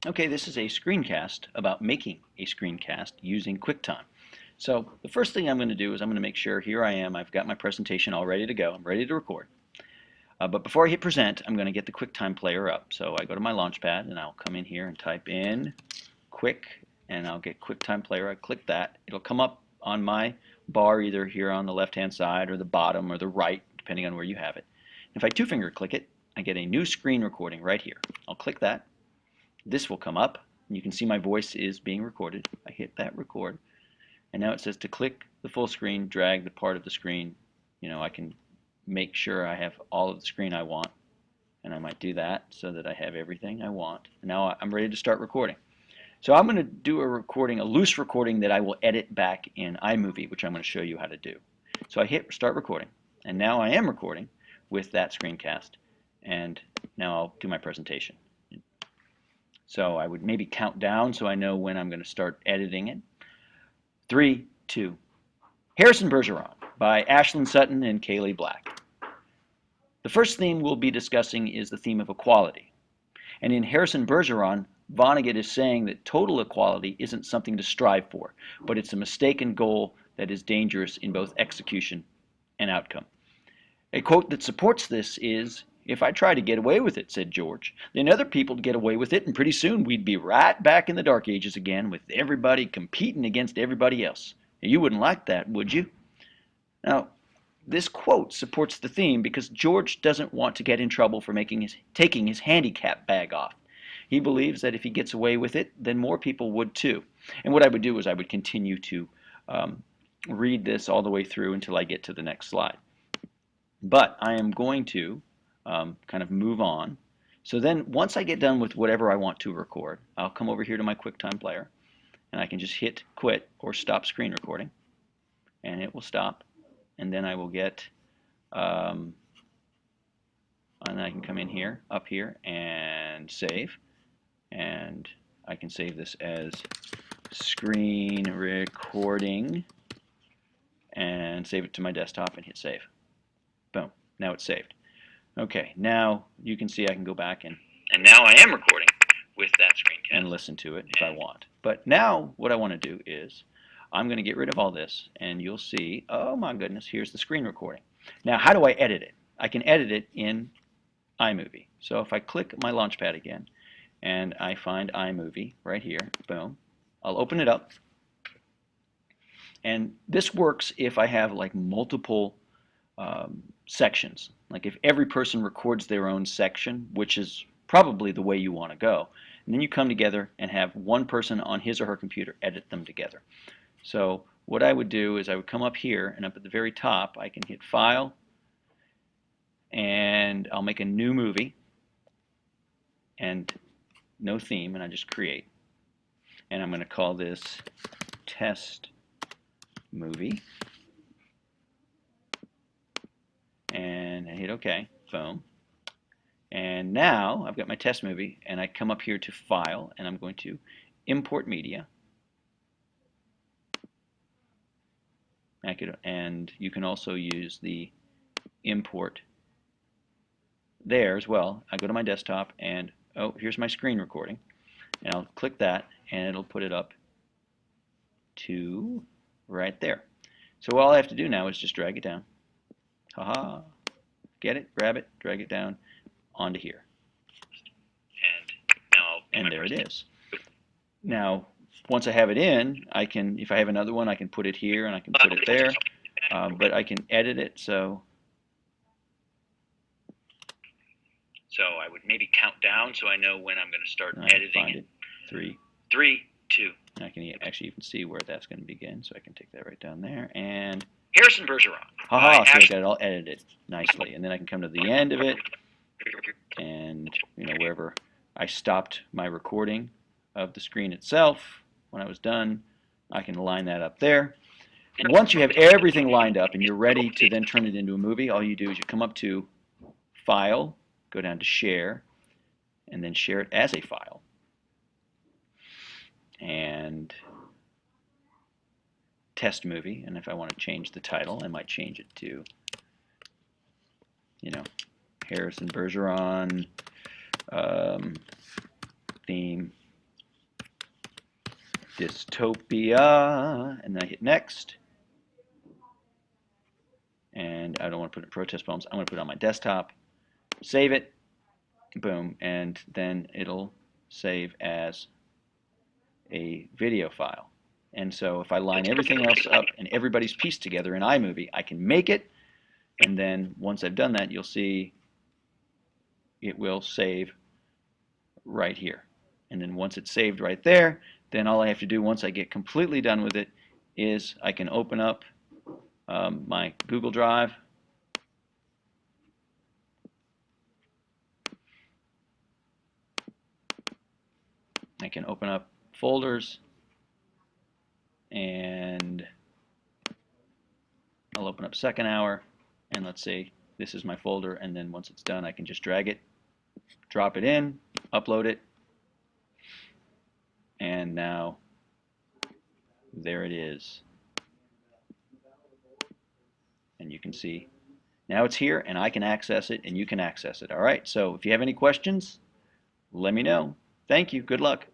Okay, this is a screencast about making a screencast using QuickTime. So the first thing I'm going to do is I'm going to make sure here I am, I've got my presentation all ready to go, I'm ready to record. But before I hit present, I'm going to get the QuickTime player up. So I go to my Launchpad and I'll come in here and type in Quick and I'll get QuickTime player. I click that. It'll come up on my bar either here on the left hand side or the bottom or the right, depending on where you have it. If I two-finger click it, I get a new screen recording right here. I'll click that. This will come up. You can see my voice is being recorded. I hit that record. And now it says to click the full screen, drag the part of the screen. I can make sure I have all of the screen I want. And I might do that so that I have everything I want. And now I'm ready to start recording. So I'm going to do a recording, a loose recording that I will edit back in iMovie, which I'm going to show you how to do. So I hit start recording. And now I am recording with that screencast. And now I'll do my presentation. So I would maybe count down so I know when I'm going to start editing it. 3, 2. Harrison Bergeron by Ashlyn Sutton and Kaylee Black. The first theme we'll be discussing is the theme of equality. And in Harrison Bergeron, Vonnegut is saying that total equality isn't something to strive for, but it's a mistaken goal that is dangerous in both execution and outcome. A quote that supports this is, "If I try to get away with it," said George, "then other people would get away with it, and pretty soon we'd be right back in the Dark Ages again with everybody competing against everybody else. You wouldn't like that, would you?" Now, this quote supports the theme because George doesn't want to get in trouble for taking his handicap bag off. He believes that if he gets away with it, then more people would too. And what I would do is I would continue to read this all the way through until I get to the next slide. But I am going to kind of move on. So then once I get done with whatever I want to record, I'll come over here to my QuickTime player and I can just hit quit or stop screen recording and it will stop, and then I will get and I can come in here, up here, and save, and I can save this as screen recording and save it to my desktop and hit save. Boom, now it's saved. Okay, now you can see I can go back and now I am recording with that screencast and listen to it if I want. But now what I want to do is I'm going to get rid of all this and you'll see, oh my goodness, here's the screen recording. Now how do I edit it? I can edit it in iMovie. So if I click my Launchpad again and I find iMovie right here, boom, I'll open it up. And this works if I have like multiple sections. Like if every person records their own section, which is probably the way you want to go, and then you come together and have one person on his or her computer edit them together. So what I would do is I would come up here and up at the very top I can hit File and I'll make a new movie and no theme, and I just create, and I'm going to call this test movie. And I hit OK, boom. And now I've got my test movie, and I come up here to File, and I'm going to Import Media. And you can also use the import there as well. I go to my desktop, and oh, here's my screen recording. And I'll click that, and it'll put it up to right there. So all I have to do now is just drag it down. Haha. Get it, grab it, drag it down onto here. And there it is. Now, once I have it in, I can, if I have another one, I can put it here and I can put it there. But I can edit it, so I would maybe count down so I know when I'm going to start editing it. 3, 2. And I can actually even see where that's going to begin, so I can take that right down there. And Harrison Bergeron. Haha, so I got it all edited nicely. And then I can come to the end of it, and wherever I stopped my recording of the screen itself, when I was done, I can line that up there. And once you have everything lined up and you're ready to then turn it into a movie, all you do is you come up to File, go down to Share, and then share it as a file. And test movie, and if I want to change the title, I might change it to, Harrison Bergeron theme dystopia, and then I hit next. And I don't want to put it in protest poems. I'm going to put it on my desktop, save it, boom, and then it'll save as a video file. And so if I line everything else up and everybody's pieced together in iMovie, I can make it, and then once I've done that, you'll see it will save right here. And then once it's saved right there, then all I have to do once I get completely done with it is I can open up my Google Drive. I can open up folders, and I'll open up second hour, and let's say this is my folder, and then once it's done I can just drag it, drop it in, upload it, and now there it is. And you can see now it's here, and I can access it, and you can access it. All right, so if you have any questions, let me know. Thank you. Good luck.